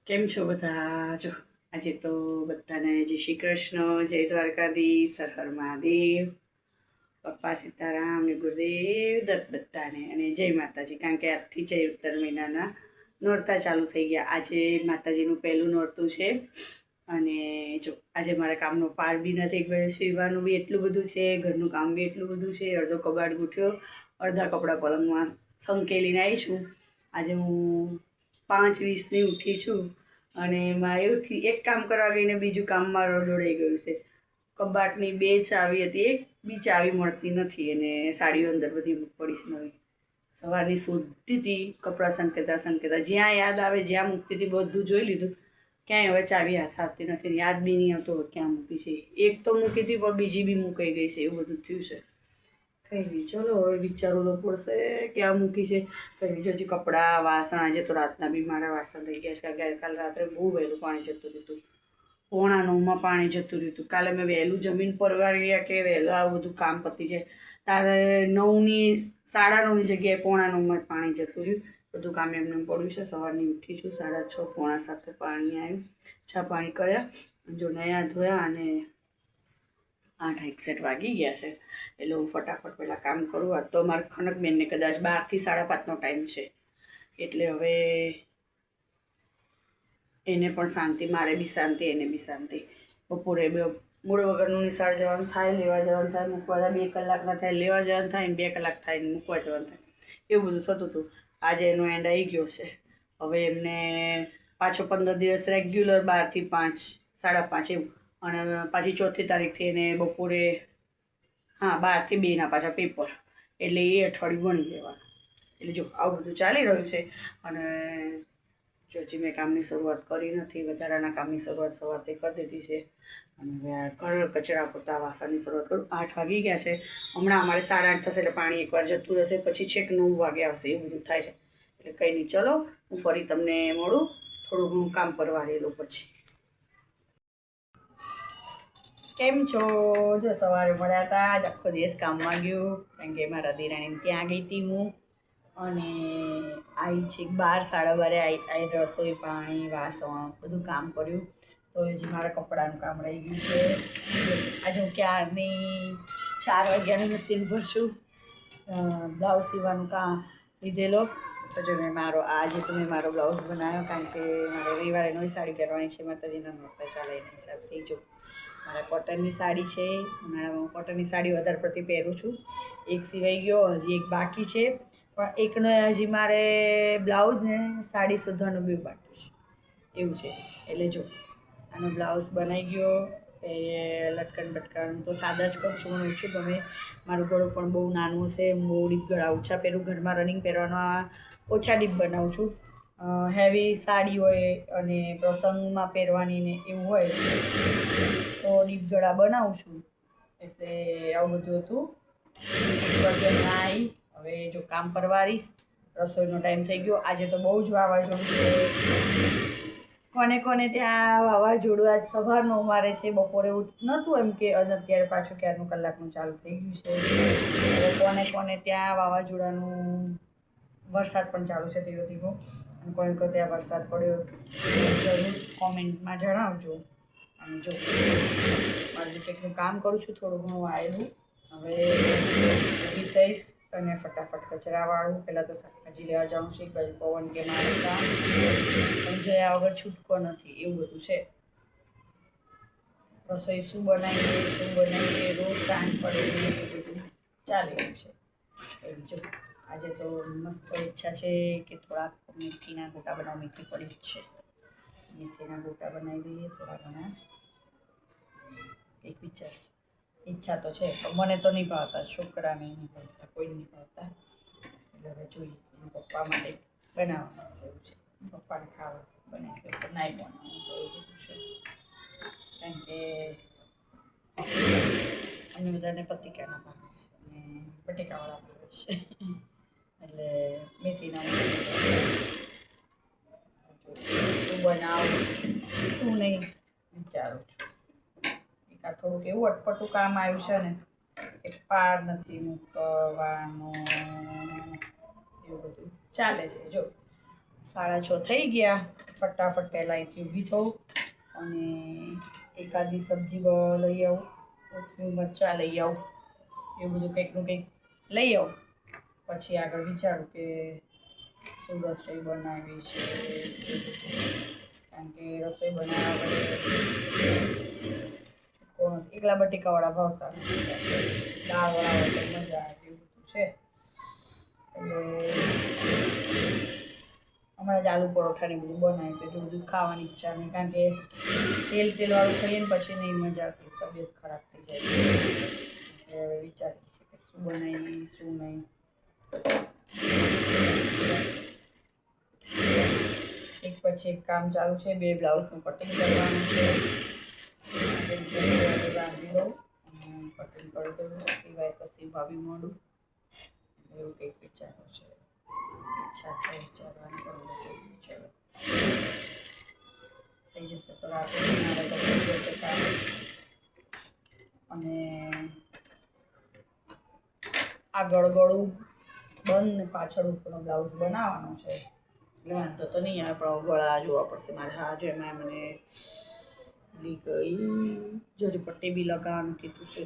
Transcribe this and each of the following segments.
કેમ છો બધા? જો આજે તો બધાને જય શ્રી કૃષ્ણ, જય દ્વારકાધીશ, હર હર મહાદેવ, પપ્પા સીતારામ ને ગુરુદેવ દત્ત બધાને, અને જય માતાજી. કારણ કે આજથી ચૈત્ર મહિનાના નોરતા ચાલુ થઈ ગયા. આજે માતાજીનું પહેલું નોરતું છે. અને જો આજે મારા કામનો પાર બી નથી ગયો. સીવવાનું બી એટલું બધું છે, ઘરનું કામ બી એટલું બધું છે. અડધો કબાટ ગૂંઠ્યો, અડધા કપડાં પલંગમાં સંકેલીને આવી છું. આજે હું 5:20ની ઉઠી છું. અને એમાં એવું થયું, એક કામ કરવા ગઈને બીજું કામ મારું દોડાઈ ગયું છે. કબાટની 2 ચાવી હતી, એક બી ચાવી મળતી નથી, અને સાડીઓ અંદર બધી પડીશ નવી. સવારની શોધતી હતી, કપડાં સંકેતા જ્યાં યાદ આવે જ્યાં મૂકતી હતી બધું જોઈ લીધું. ક્યાંય હવે ચાવી હાથ આવતી નથી, યાદ બી નહીં આવતો ક્યાં મૂકી છે. એક તો મૂકી હતી પણ બીજી બી મુકાઈ ગઈ છે, એવું બધું થયું છે. કંઈ નહીં, ચલો હવે વિચારવું તો પડશે ક્યાં મૂકી છે. કંઈ નહીં, હજી કપડાં વાસણ, આજે તો રાતના બી મારા વાસણ થઈ ગયા છે. ગઈકાલ રાત્રે બહુ વહેલું પાણી જતું રહ્યું. 8:45 પાણી જતું રહ્યું. કાલે મેં વહેલું જમીન પરવારી કે વહેલું આવું બધું કામ પતી જાય. તારે 9ની 9:30ની જગ્યાએ 8:45 પાણી જતું રહ્યું. બધું કામ એમને પડ્યું છે. સવારની ઉઠી છું 6:30, 6:45 પાણી આવ્યું. ચા પાણી કર્યા, જો નયા ધોયા, અને 8:61 વાગી ગયા છે. એટલે હું ફટાફટ પહેલાં કામ કરું. આ તો મારે ખનકબેનને કદાચ 4થી 5:30નો ટાઈમ છે. એટલે હવે એને પણ શાંતિ, મારે બી શાંતિ, એને બી શાંતિ. બપોરે મૂળ વગરનું નિશાળ જવાનું થાય, લેવા જવાનું થાય, મૂકવા જાય. 2 કલાકના થાય, લેવા જવાનું થાય, 2 કલાક થાય ને મૂકવા જવાનું થાય. એવું બધું થતું હતું. આજે એનો એન્ડ આવી ગયો છે. હવે એમને પાછો 15 દિવસ રેગ્યુલર 12થી 5, 5:30 એવું. અને પાછી 4મી તારીખથી એને બપોરે 12થી 2ના પાછા પેપર. એટલે એ અઠવાડિયું ભણી લેવાનું. એટલે જો આવું બધું ચાલી રહ્યું છે. અને જો હજી મેં કામની શરૂઆત કરી નથી. વધારાના કામની શરૂઆત સવારથી કરી દીધી છે. અને હવે ઘર કચરા પોતા વાસણની શરૂઆત કરું. 8 વાગી ગયા છે. હમણાં અમારે 8:30 થશે એટલે પાણી એકવાર જતું રહેશે, પછી છેક 9 વાગે આવશે. એવું બધું થાય છે. એટલે કંઈ નહીં, ચલો હું ફરી તમને મળું થોડું ઘણું કામ પરવારેલું પછી. કેમ છો? જો સવારે મળ્યા હતા. આજ આખો દિવસ કામમાં ગયું, કારણ કે મારા દિરાણીને ત્યાં ગઈ હતી હું. અને આવી છે 12, 12:30 આવી. રસોઈ, પાણી, વાસણ બધું કામ કર્યું. તો હજી મારા કપડાનું કામ રહી ગયું છે. આજે હું ક્યારની 4 વાગ્યાની મશીન પર છું. બ્લાઉઝ સીવવાનું કામ લીધેલો. તો જો આજે તો મેં મારો બ્લાઉઝ બનાવ્યો, કારણ કે મારે રવિવારે નવી સાડી પહેરવાની છે. માતાજીના નોરતા ચાલે એના હિસાબથી. જો મારા કોટનની સાડી છે. ઉનાળામાં કોટનની સાડી વધારે પડતી પહેરું છું. એક સિવાય ગયો, હજી એક બાકી છે. પણ એકનો હજી મારે બ્લાઉઝ ને સાડી સુધારનું બી બાકી છે. એવું છે. એટલે જો આનો બ્લાઉઝ બનાવી ગયો. એ લટકન બટકન તો સાદા જ કરું છું, મને ઓછું ગમે. મારું ગળું પણ બહુ નાનું હશે. હું બહુ ડીપ ગળા ઓછા પહેરું. ઘરમાં રનિંગ પહેરવાનો ઓછા ડીપ બનાવું છું. હેવી સાડી હોય અને પ્રસંગમાં પહેરવાની ને એવું હોય તો ડીપ ગળા બનાવું છું. એટલે આવું બધું હતું. આવી હવે જો કામ પરવારીશ. રસોઈનો ટાઈમ થઈ ગયો. આજે તો બહુ જ વાવાઝોડું છે. કોને ત્યાં વાવાઝોડું આજ સવારનો મારે છે. બપોરે એવું નહોતું એમ કે, અત્યારે પાછું ક્યારનું કલાકનું ચાલુ થઈ ગયું છે. કોને ત્યાં વાવાઝોડાનું વરસાદ પણ ચાલુ છે ધીરો ધીરો. અને કોને ત્યાં વરસાદ પડ્યો જરૂર કોમેન્ટમાં જણાવજો. અને જો મારું કેટલું કામ કરું છું, થોડું ઘણું આવેલું. હવે ઊભી થઈશ અને ફટાફટ કચરાવાળું. પહેલાં તો શાકભાજી લેવા જાઉં છું. એક બાજુ પવન કે મારે કામ જયા વગર છૂટકો નથી, એવું બધું છે. રસોઈ શું બનાવીએ રોજ સાંજ પડે એવું બધું ચાલે એવું છે. એવી જો આજે તો મસ્ત ઈચ્છા છે કે થોડાક મેથીના ગોટા બનાવવા. મેથી પડી જ છે. મેથીના ગોટા બનાવી દઈએ થોડા ઘણા. એક ઈચ્છા તો છે, પણ મને તો નહીં ભાવતા, છોકરાને નહીં ભાવતા, કોઈ નહીં ભાવતા. એટલે હવે જોઈએ. એના પપ્પા માટે બનાવવાનું છે એવું છે. પપ્પાને ખાવા બનાવી તો નાઈ બનાવવાનું તો એવું બધું છે. કારણ કે અમે બધાને પતિકાના ભાવે છે અને બટેકાવાળા ભાવે છે. એટલે મેથીના શું બનાવું શું નહીં વિચારું છું. આ થોડુંક એવું અટપટું કામ આવ્યું છે ને કે પાર નથી મૂકવાનું. એવું બધું ચાલે છે. જો 6:30 થઈ ગયા. ફટાફટ પહેલાં અહીંથી ઊભી થવું અને એકાદી સબ્જી લઈ આવું, કોથમીર મરચાં લઈ આવું, એવું બધું કંઈકનું કંઈક લઈ આવું. પછી આગળ વિચારું કે શું રસોઈ બનાવવી છે, કારણ કે રસોઈ બનાવવા કોણ એકલા બટેકાવાળા ભાવતા નથી, દાળવાળા હોય તો મજા આવે એવું બધું છે. એટલે હમણાં જ આલુ પરોઠા ને બધું બનાવ્યું, એટલું બધું ખાવાની ઈચ્છા નહીં, કારણ કે તેલવાળું ખાઈએ ને પછી નહીં મજા આવતી, તબિયત ખરાબ થઈ જાય. એટલે વિચારીએ છીએ કે શું બનાવીએ શું નહીં. એક પછી એક કામ ચાલુ છે. 2 બ્લાઉઝનું કટિંગ કરવાનું છે. બાંધી દઉં અને કટિંગ કરી દઉં, સિવાય તો સીવડાવી મોડું, એવું કંઈક વિચારો છે. ઈચ્છા છે વિચારવાની, કરું ચલો થઈ જશે તો રાતે બનાવે તો થઈ જશે કામ. અને આગળ ગળું બંધ ને પાછળ ઉપરનો બ્લાઉઝ બનાવવાનો છે, એટલે વાંધો તો નહીં આવે, પણ ગળા જોવા પડશે મારે. હા જો એમાં મને ભૂલી ગઈ, જરી પટ્ટી બી લગાવવાનું કીધું છે,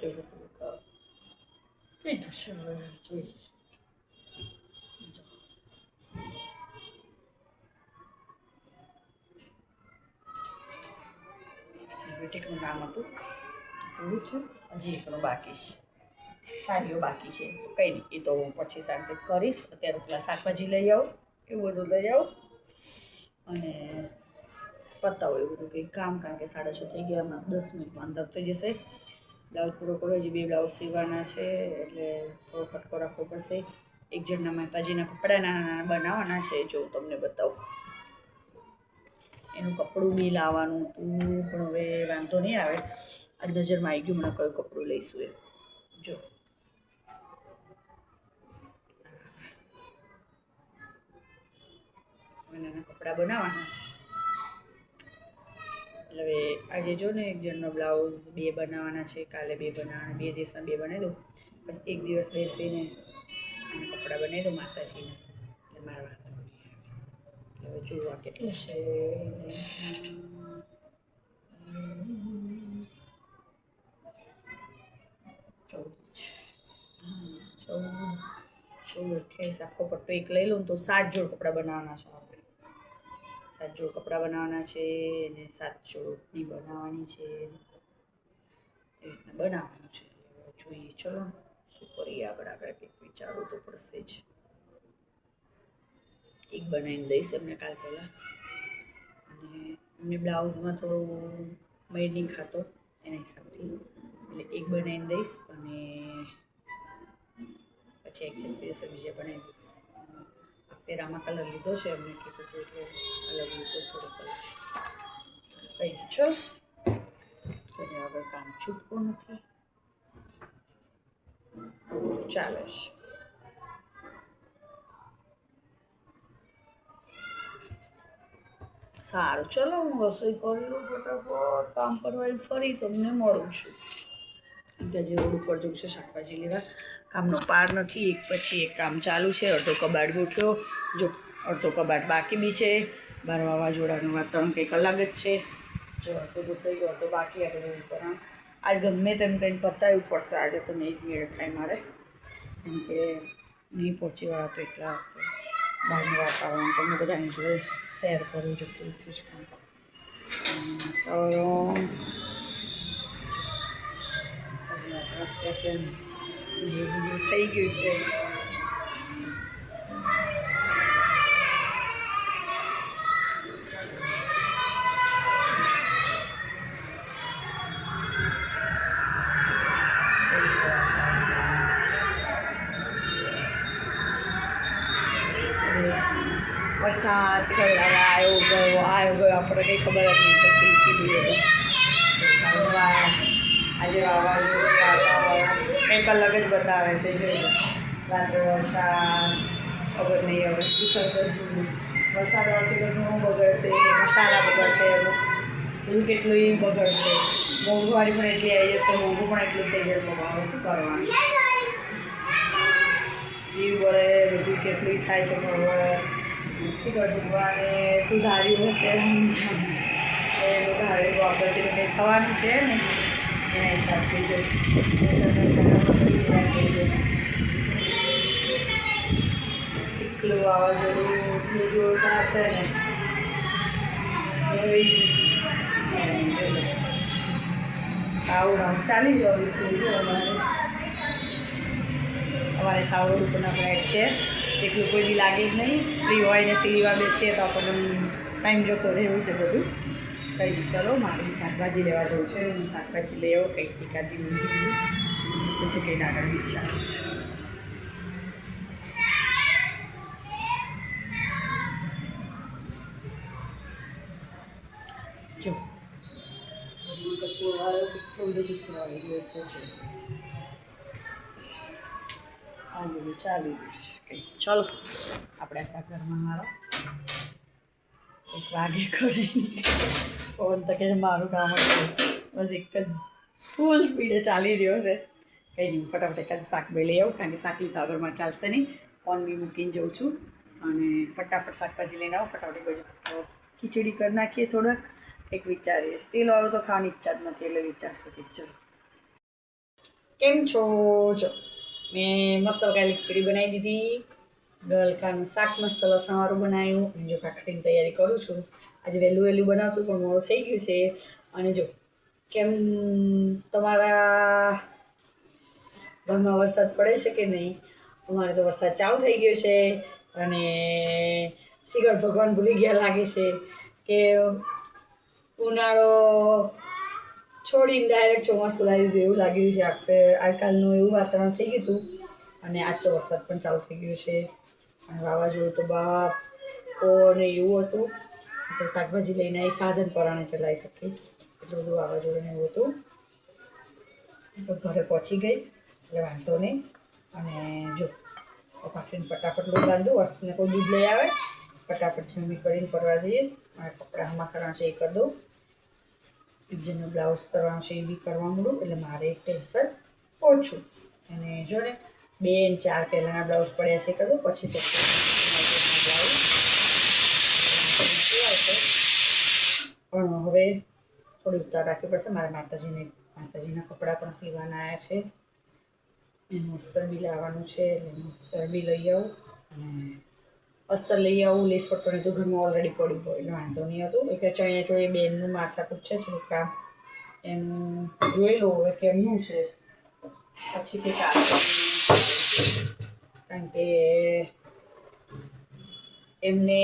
કીધું છે. હવે જોઈએ, બુટીકનું કામ હતું પૂરું છે, હજી એકનું બાકી છે, સાડીઓ બાકી છે. કંઈ નહીં, એ તો હું પછી શાંતિ કરીશ. અત્યારે પેલા શાકભાજી લઈ આવું, એવું બધું લઈ આવું અને પતાવો એવું બધું કંઈક કામ, કારણ કે 6:30 થઈ ગયા. 10 મિનિટમાં અંદર થઈ જશે. બ્લાઉઝ પૂરો કરો, હજી 2 બ્લાઉઝ સીવવાના છે, એટલે થોડો કટકો રાખવો પડશે. એક જણના માતાજીના કપડાં નાના નાના બનાવવાના છે, જો તમને બતાવું. એનું કપડું બી લાવવાનું હતું, પણ હવે વાંધો નહીં આવે. આજ નજરમાં આવી ગયું મને કયું કપડું લઈશું એ. જો નાના કપડાં બનાવવાના છે, એટલે હવે આજે જો ને એક જણનો બ્લાઉઝ 2 બનાવવાના છે, કાલે 2 બનાવવાના, 2 દિવસના 2 બનાવી દઉં. પણ એક દિવસ બેસીને અને કપડાં બનાવી દઉં માતાજીને, એટલે મારા વાંધો નહીં આવે. હવે જોવા કેટલું છે, 14 આખો પટ્ટો એક લઈ લઉં તો 7 જોડ કપડાં બનાવવાના છે. આપણે 7 જોડ કપડાં બનાવવાના છે અને 7 જોડની બનાવવાની છે, એ રીતના બનાવવાનું છે. જોઈએ ચલો શું કરીએ આગળ કંઈક વિચારવું તો પડશે જ. એક બનાવીને દઈશ એમને કાલ પહેલાં, અને એમને બ્લાઉઝમાં થોડું મેળ નહીં ખાતો એના હિસાબથી, એટલે એક બનાવીને દઈશ અને પછી એડજસ્ટ થઈ જશે, બીજા બનાવી દઈશ. વખતે રામા કલર લીધો છે, એમને કીધું હતું એટલે અલગ લીધો થોડો કલર. કંઈ ચલ તો આગળ કામ છૂટતું નથી, ચાલે છે. સારું ચલો, હું રસોઈ કરી લઉં ફટાફટ, કામ કરવાની ફરી તમને મળું છું. જે રોડ ઉપર જવું છે શાકભાજી લેવા, કામનો પાર નથી, એક પછી એક કામ ચાલુ છે. અડધો કબાટ ગોઠવ્યો, જો અડધો કબાટ બાકી બી છે. બહાર વાવાઝોડાનું વાતાવરણ કંઈક અલગ જ છે. જો અડધો ગોઠવાઈ ગયો, અડધો બાકી. આપણે ઉપર આજ ગમે તેમ કંઈક પતાવવું પડશે, આજે તો નહીં જ મેળ થાય મારે, કેમ કે નહીં પહોંચી વાળા તો એટલા હશે. બહારનું વાતાવરણ તમને બધાને જોડે શેર કરવું જોતું જ કામ. તો થઈ ગયું છે. વરસાદ આવ્યો ગયો આપણે કંઈ ખબર જ નહીં પડતી. કીધું આજે વાવાઝોડું કંઈક અલગ જ બતાવે છે. જોઈ રાત્રે વરસાદ, ખબર નહીં હવે શું થશે. વરસાદ આવશે તો ઘણું બગડશે, મસાલા બગડશે, બધું કેટલું એ બગડશે. મોંઘવારી પણ એટલી આવી જશે, મોંઘું પણ એટલું થઈ જશે. હવે શું કરવાનું, જીવ વળે બધું કેટલું થાય છે. પણ ભગવાને સુધાર્યું હશે એ ધારેલું આગળથી કંઈ થવાનું છે ને એના હિસાબથી જો એટલું વાવાઝોડું એટલું જોરદાર છે ને આવું ચાલી જવું અમારે સાવરોડ ઉપરના ફ્લેટ છે એટલું કોઈ બી લાગે જ નહીં ફ્રી હોય ને સીડીમાં બેસીએ તો આપણને ટાઈમ જતો રહે એવું છે બધું કંઈ ચલો મારે શાકભાજી લેવા જવું છે હું શાકભાજી લઈ આવું કંઈક એકાદી પછી કંઈક આગળ વિચાર જો કચરો વાળો કેટલો બધો કચરો આવી ગયો છે આ બધું ચાલી રહ્યું છે ચલો આપણે આપણા ઘરમાં મારો એક વાગે કરે ફોન તો કે મારું કામ જ બસ એક જ ફૂલ સ્પીડે ચાલી રહ્યો છે કંઈ નહીં ફટાફટ એકાદું શાક બે લઈ આવું કારણ કે શાક લીધા વગરમાં ચાલશે નહીં ફોન બી મૂકીને જઉં છું અને ફટાફટ શાકભાજી લઈને આવું ફટાફટ બધું ખીચડી કરી નાખીએ થોડોક એક વિચારીએ તેલવાળું તો ખાવાની ઈચ્છા જ નથી એટલે વિચારશે કે ચલો કેમ છો જો મેં મસ્ત વગાયેલી ખીચડી બનાવી દીધી ગલકાનું શાક મસ્ત લસણવાળું બનાવ્યું અને જો કાકડીની તૈયારી કરું છું આજે વહેલું બનાવતું પણ મોડું થઈ ગયું છે અને જો કેમ તમારા ઘરમાં વરસાદ પડે છે કે નહીં અમારે તો વરસાદ ચાલુ થઈ ગયો છે અને શિખર ભગવાન ભૂલી ગયા લાગે છે કે ઉનાળો છોડીને ડાયરેક્ટ ચોમાસું લાવી દીધું એવું લાગી રહ્યું છે આજકાલનું એવું વાતાવરણ થઈ ગયું હતું અને આજ તો વરસાદ પણ ચાલુ થઈ ગયો છે અને વાવાઝોડું તો બાપ ને એવું હતું તો શાકભાજી લઈને આવી સાધન પરાણે ચલાવી શકીએ એટલું બધું વાવાઝોડું એવું હતું તો ઘરે પહોંચી ગઈ એટલે વાંધો નહીં અને જો પાકીને ફટાફટ લોટ બાંધું વર્ષને કોઈ દૂધ લઈ આવે ફટાફટ જમી કરીને પરવા દઈએ મારા કપડામાં કરવાનું છે એ કરી દઉં જેનું બ્લાઉઝ કરવાનું છે એ બી કરવા મળું એટલે મારે એક ટેન્શન ઓછું અને જો ને 2 અને 4 પહેલાંના બ્લાઉઝ પડ્યા છે કરું પછી તો પણ હવે થોડી ઉતાર રાખવી પડશે મારા માતાજીના કપડાં પણ સીવવાના આવ્યા છે એનું અસ્તર બી લાવવાનું છે એટલે એનું અસ્તર બી લઈ આવું અને અસ્તર લઈ આવું લેસ પટ્ટોને તો ઘરમાં ઓલરેડી પડી હોય એટલે વાંધો નહીં હતું એટલે ચણિયા ચોળી બેનનું માથાકૂટ છે થોડું કામ એનું જોઈ લો હવે કેમનું છે પછી કંઈક કારણ કે એમને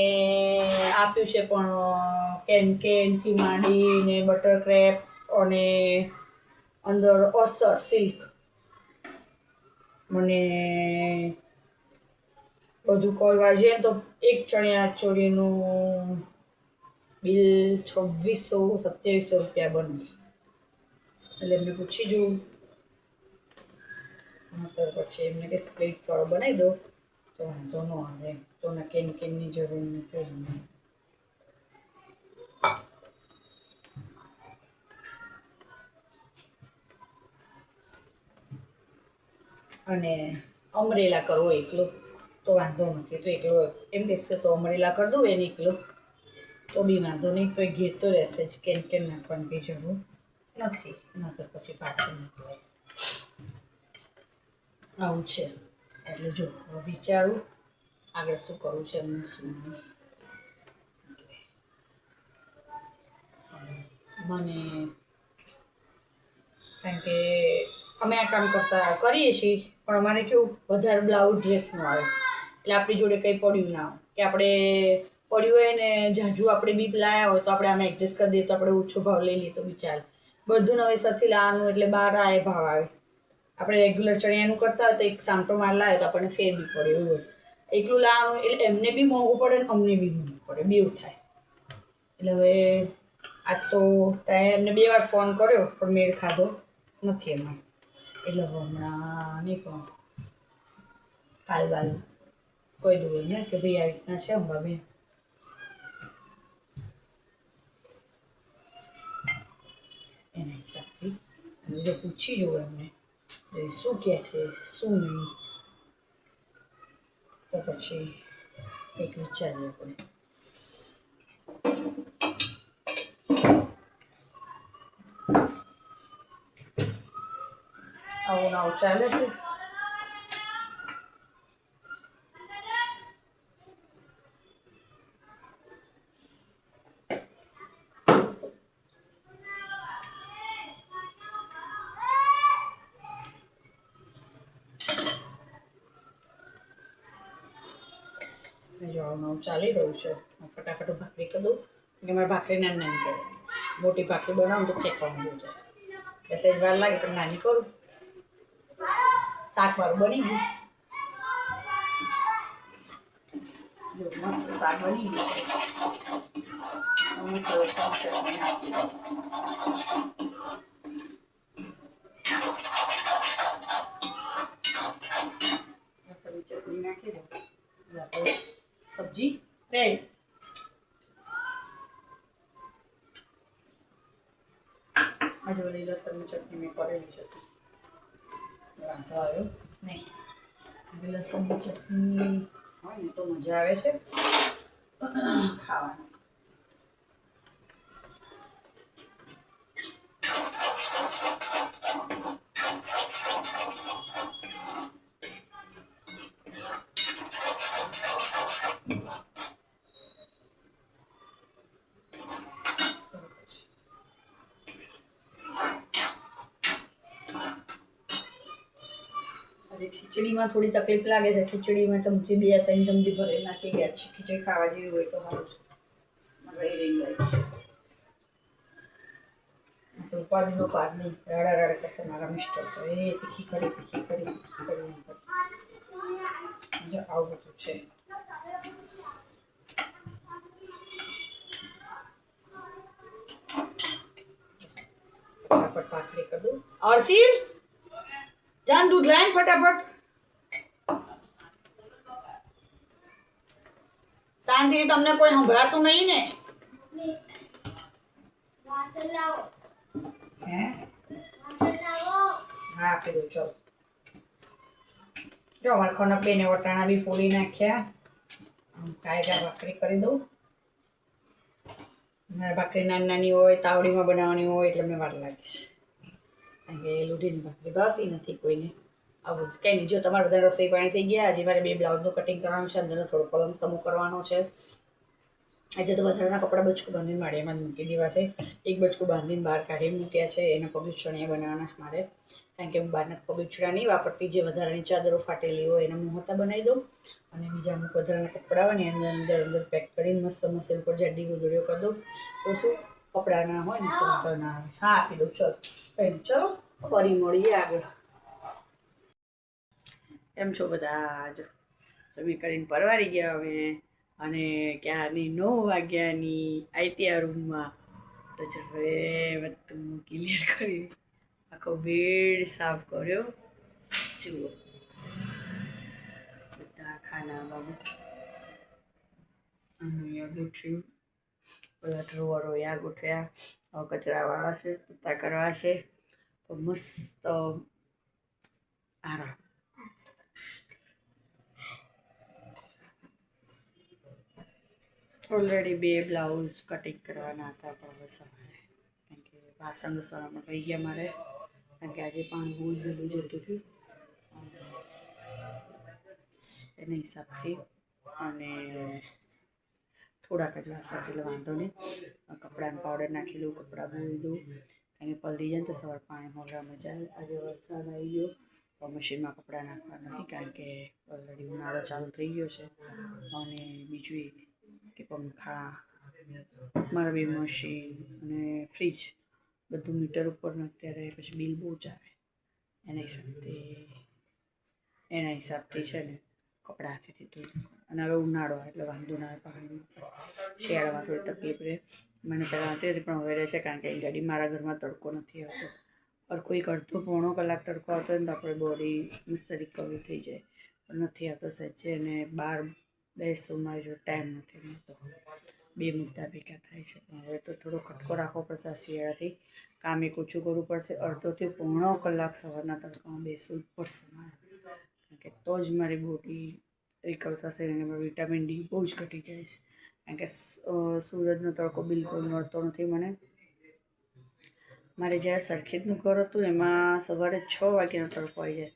આપ્યું છે પણ કેનથી માંડીને બટર ક્રેપ અને અંદર અસ્તર સિલ્ક મને બધું કરવા જઈએ તો એક ચણિયા ચોળીનું બિલ 2600-2700 રૂપિયા બને છે એટલે એમને પૂછી જોઉં તો પછી એમને કે સ્પ્લિટ વાળો બનાવી દો તો વાંધો ન આવે તો ના કેનની જરૂર નથી એમને અને અમરેલા કરવો એકલો તો વાંધો નથી તો એકલો એમ કહેશે તો અમરેલા કરી દઉં એને એકલો તો બી વાંધો નહીં તો એ ઘેર તો રહેશે જ કેન નાખવાની બી જરૂર નથી ના તો પછી પાછળ નીકળાય આવું છે એટલે જો વિચારું આગળ શું કરવું છે એમને શું નહીં મને કારણ કે અમે આ કામ કરીએ છીએ પણ અમારે કેવું વધારે બ્લાઉઝ ડ્રેસનું આવે એટલે આપણી જોડે કંઈ પડ્યું ના હોય કે આપણે પડ્યું હોય ને જાજુ આપણે બી લાવ્યા હોય તો આપણે આમાં એડજસ્ટ કરી દઈએ તો આપણે ઓછો ભાવ લઈ લઈએ તો બી ચાલે બધું નવેસરથી લાવવાનું એટલે 12 આ ભાવ આવે આપણે રેગ્યુલર ચણિયાનું કરતા હોય તો એક સામટો માલ લાવે તો આપણને ફેર બી પડે એવું હોય એકલું લાવવાનું એટલે એમને બી મોંઘું પડે ને અમને બી મોંઘું પડે બેવું થાય એટલે હવે આજ તો ત્યાં એમને 2 વાર ફોન કર્યો પણ મેળ ખાધો નથી એમાં એટલે હમણાં નહીં પણ કાલ કોઈ દઉં એમને કે ભાઈ આ રીતના છે અંબાબેન એના હિસાબથી અને જો પૂછી જોઉં એમને શું કહે છે શું નહીં તો પછી એક વિચારીએ આપણે. આવું આવું ચાલે છે. જો આવું ચાલી રહ્યું છે. હું ફટાફટ ભાખરી કરી દઉં કે મારે ભાખરી નાની નાની કરે. મોટી ભાખરી બનાવું તો ફેંકવાનું બહુ જાય. એટલે સહેજ વાર લાગે પણ નાની કરું. શાક મારું બની ગયું. જો મસ્ત શાક બની ગયું છે. હું સરસ ચટણી નાખી દઉં. ચટણી નાખી દઉં. સબ્જી રેડી. આજે ઓલી લસણની ચટણી મેં કરેલી છે. વાંધો આવ્યો નહીં. લસણની ચટણી હોય ને તો મજા આવે છે ખાવાની. ખીચડીમાં થોડી તકલીફ લાગે છે. ખીચડીમાં ચમચી 2-3 ચમચી ભરે નાખી ગયા છે. ખીચડી ખાવા જેવી હોય તો સારું છે. ઉપાધિનો પાર નહીં. રડા કરશે મારા મિસ્ટર તો એ તીખી કરી જો આવું બધું છે. ફટાફટ ભાખરી કરી દઉં. અર્શિલ જાન દૂધ લાય ફટાફટ. શાંતિથી તમને કોઈ સંભળાતું નહીં ને? હે હા આપી દઉં. ચલો જો અમારે ખનક બેને વટાણા બી ફોડી નાખ્યા. કાયદા ભાખરી કરી દઉં. મારે ભાખરી નાની નાની હોય, તાવડીમાં બનાવવાની હોય એટલે મેં વાર લાગે છે. કારણ કે લોઢીની ભાખરી ભાવતી નથી કોઈને. આવું કંઈ નહીં. જો તમારે બધા રસોઈ પાણી થઈ ગયા. હજી મારે 2 બ્લાઉઝનું કટિંગ કરવાનું છે. અંદરનો થોડો કલમ સમૂહ કરવાનો છે. આજે તો વધારાના કપડાં બચકું બાંધીને માળીમાં મૂકી દેવા છે. એક બચકું બાંધીને બહાર કાઢી મૂક્યા છે. એના પગૂચણિયા બનાવવાના છે મારે. કારણ કે હું બહારના પગૂચણા નહીં વાપરતી. જે વધારાની ચાદરો ફાટેલી હોય એના મોહતા બનાવી દઉં. અને બીજા અમુક વધારાના કપડાં હોય ને અંદર પેક કરીને મસ્ત મસ્ત ઉપર જાડી ગોદડીઓ કરી દઉં. તો શું કપડાં ના હોય ને તો ના આવે. હા આપી દઉં. ચલો કંઈ નહીં. ચલો ફરી મળીએ આગળ. એમ છો બધા? જો જમી કરીને પરવારી ગયા હવે. અને ક્યારની 9 વાગ્યાની આઈટીઆર રૂમમાં. તો જો હવે બધું ક્લિયર કરી આખો બેડ સાફ કર્યો. જુઓ બધા ખાના બાબુ અહીંયા ગોઠવ્યું. બધા ડ્રોવરો યા ગોઠવ્યા. હવે કચરાવાળા છે, પોતા કરવા છે. તો મસ્ત આરામ. ઓલરેડી 2 બ્લાઉઝ કટિંગ કરવાના હતા પણ હવે સવારે કારણ કે વાસણ દસવામાં રહી ગયા મારે. કારણ કે આજે પાણી બહુ જ બધું જતું હતું એના હિસાબથી. અને થોડાક જ વાસણ એટલે વાંધો નહીં. કપડાને પાવડર નાખી દઉં, કપડાં ધોઈ દઉં. કારણ કે પલળી જાય ને તો સવાર પાણી મોગરા મજા આવે. આજે વરસાદ આવી ગયો તો મશીનમાં કપડાં નાખવા નથી. કારણ કે ઓલરેડી ઉનાળો ચાલુ થઈ ગયો છે. અને બીજું એ કે પંખા, મારા બે મશીન અને ફ્રીજ બધું મીટર ઉપરનું અત્યારે પછી બિલ બહુ જ આવે. એના હિસાબથી છે ને કપડાં હાથેથી ધોઈ. અને હવે ઉનાળો એટલે વાંધો ના આવે પાણીમાં. શિયાળામાં થોડી તકલીફ રહે. મને પહેલાં આવતી હતી પણ હવે રહે છે. કારણ કે ગાડી મારા ઘરમાં તડકો નથી આવતો. और कोई અડધો-પોણો કલાક તડકો આવતો હોય ને તો આપણે બોડી મસ્ત રિકવરી થઈ જાય. પણ નથી આવતો સહેજે. અને બહાર બેસવું મારી જો ટાઈમ નથી મળતો. 2 મુદ્દા ભેગા થાય છે. હવે તો થોડો ખટકો રાખવો પડશે. શિયાળાથી કામ એક ઓછું કરવું પડશે. અડધોથી પોણો કલાક સવારના તડકામાં બેસવું જ પડશે મારે. કારણ કે તો જ મારી બોડી રિકવર થશે અને એમાં વિટામિન ડી બહુ જ ઘટી જાય છે કારણ કે સૂરજનો તડકો બિલકુલ મળતો નથી મને. મારે જ્યાં સરખેજનું ઘર હતું એમાં સવારે 6 વાગ્યાનો તડકો આવી જાય.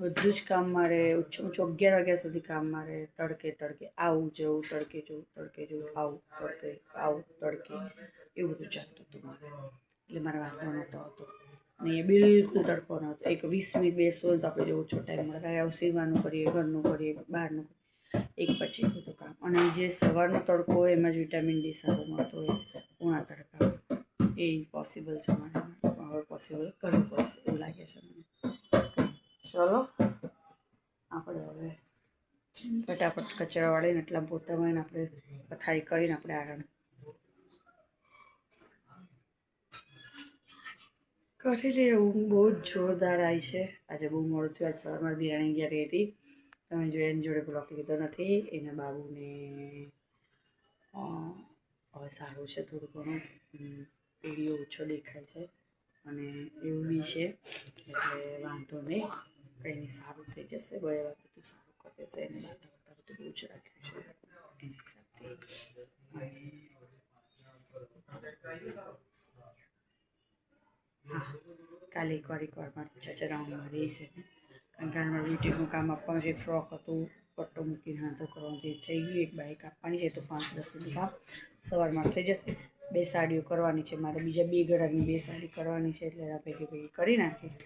બધું જ કામ મારે ઓછું 11 વાગ્યા સુધી કામ મારે તડકે આવું જવું, તડકે જવું આવું, તડકે આવું, તડકે એવું બધું ચાલતું હતું મારે. એટલે મારે વાંધો નહોતો આવતો. અને એ બિલકુલ તડકો નહોતો. એક 20 મિનિટ બેસવો તો આપણે જો ઓછો ટાઈમ મળે. આવું સીવવાનું કરીએ, ઘરનું કરીએ, બહારનું એક પછી બધું કામ. અને જે સવારનો તડકો હોય એમાં જ વિટામિન ડી સારું મળતું હોય ઉણા તડકા. એ ઇમ્પોસિબલ છે મારે. હવે પોસિબલ કરવું પડશે એવું લાગે છે મને. ચલો આપણે હવે ફટાફટ કચરા વાળીને એટલા પોતા હોય ને આપણે પથારી કરીને આપણે આગળ કરી લઈએ. ઊંઘ બહુ જ જોરદાર આવી છે. આજે બહુ મોડું થયું. આજ સવારમાં બિરાણી ગયા રહી હતી. તમે જો એની જોડે બ્લોક લીધો નથી. એના બાબુને હવે સારું છે થોડું ઘણું. પીળીઓ ઓછો દેખાય છે અને એવું બી છે એટલે વાંધો નહીં. કંઈ નહીં, સારું થઈ જશે. બે વાર બધું સારું કરી દેશે. એને વાતા બધું બહુ જ રાખ્યું છે એના હિસાબથી. હા, કાલે એકવાર ચચરામાં રહીશ કારણ કે મારું બ્યુટીનું કામ આપવાનું છે. ફ્રોક હતું, પટ્ટો મૂકીને હાથો કરવાનું થઈ ગયું. એક બાઈક આપવાની છે તો 5-10 મિનિટ કામ સવારમાં થઈ જશે. 2 સાડીઓ કરવાની છે મારે. બીજા 2 ગળાની 2 સાડી કરવાની છે એટલે ભેગી કરી નાખીશ.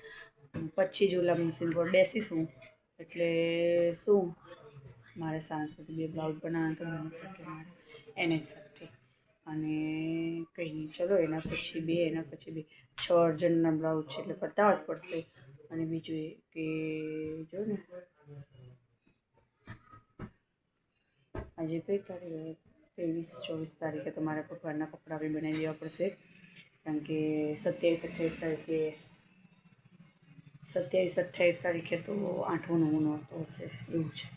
પછી જ ઓલા મશીન પર બેસીશું એટલે શું મારે સાંજ સુધી 2 બ્લાઉઝ બનાવવાના તો બની શકે મારે એના હિસાબથી. અને કંઈ નહીં, ચલો એના પછી 2 6 અર્જન્ટના બ્લાઉઝ છે એટલે પતાવવા જ પડશે. અને બીજું એ કે જો ને આજે કઈ તારીખ 23-24 તારીખે તો મારે ભગવાનના કપડાં બી બનાવી દેવા પડશે કારણ કે 27-28 તારીખે 27-28 તારીખે તો 8મો 9મો નોરતો હશે એવું છે.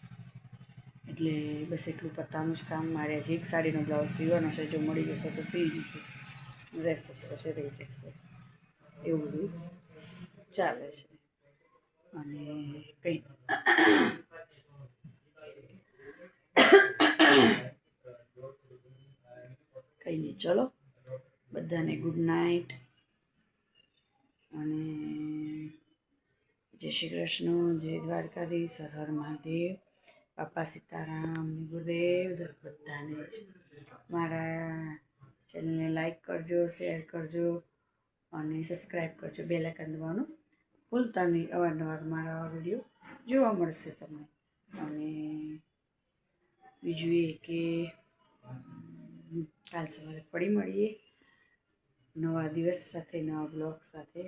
એટલે બસ એટલું પતાવવાનું જ કામ. મારે હજી એક સાડીનો બ્લાઉઝ સીવવાનો છે. જો મળી જશે તો સીવી દીધીશ, રહેશે તો પછી રહી જશે. એવું બધું ચાલે છે. અને કંઈ નહીં, ચલો બધાને ગુડ નાઇટ અને જય શ્રી કૃષ્ણ, જય દ્વારકાધીશ, હર હર મહાદેવ, બાપા સીતારામ, ગુરુદેવ દત્ત બધાને જ. મારા ચેનલને લાઈક કરજો, શેર કરજો અને સબસ્ક્રાઈબ કરજો. બેલ આઇકન દબાવવાનું ભૂલતા નહીં. અવારનવાર મારા વિડીયો જોવા મળશે તમને. અને બીજું એ કે કાલ સવારે ફરી મળીએ નવા દિવસ સાથે, નવા બ્લોગ સાથે,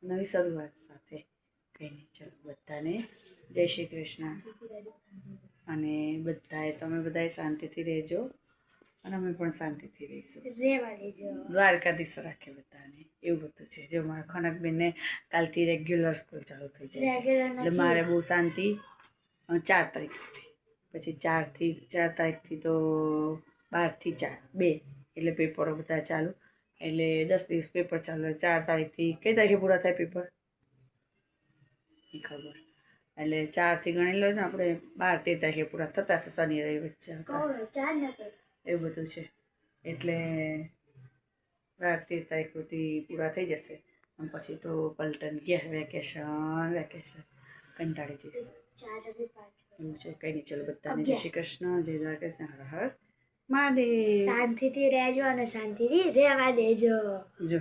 નવી શરૂઆત સાથે. કંઈ નહીં, ચલો બધાને જય શ્રી કૃષ્ણ. અને તમે બધાએ શાંતિથી રહેજો અને અમે પણ શાંતિથી રહીશું. દ્વારકાધીશ રાખે બધાને. એવું બધું છે. જો મારા ખનકબેનને કાલથી રેગ્યુલર સ્કૂલ ચાલુ થઈ જાય છે એટલે મારે બહુ શાંતિ. 4 તારીખ સુધી, પછી 4 તારીખથી તો 12 થી 4 2 એટલે પેપરો બધા ચાલુ. એટલે 10 દિવસ પેપર ચાલુ. 4 તારીખથી કઈ તારીખે પૂરા થાય પેપર નહીં ખબર. એટલે 4 થી ગણી લો ને આપણે 12-13 તારીખે પૂરા થતા હશે. શનિ રવિ વચ્ચે એવું બધું છે. એટલે 12-13 તારીખ સુધી પૂરા થઈ જશે. અને પછી તો પલટન ગયા વેકેશન કંટાળી જઈશ એવું છે. કંઈ નહીં, ચલો બધાને જય શ્રી કૃષ્ણ, જય દ્વારકાધીશ, હર હર મહાદેવ. શાંતિથી રહેજો અને શાંતિથી રહેવા દેજો. જો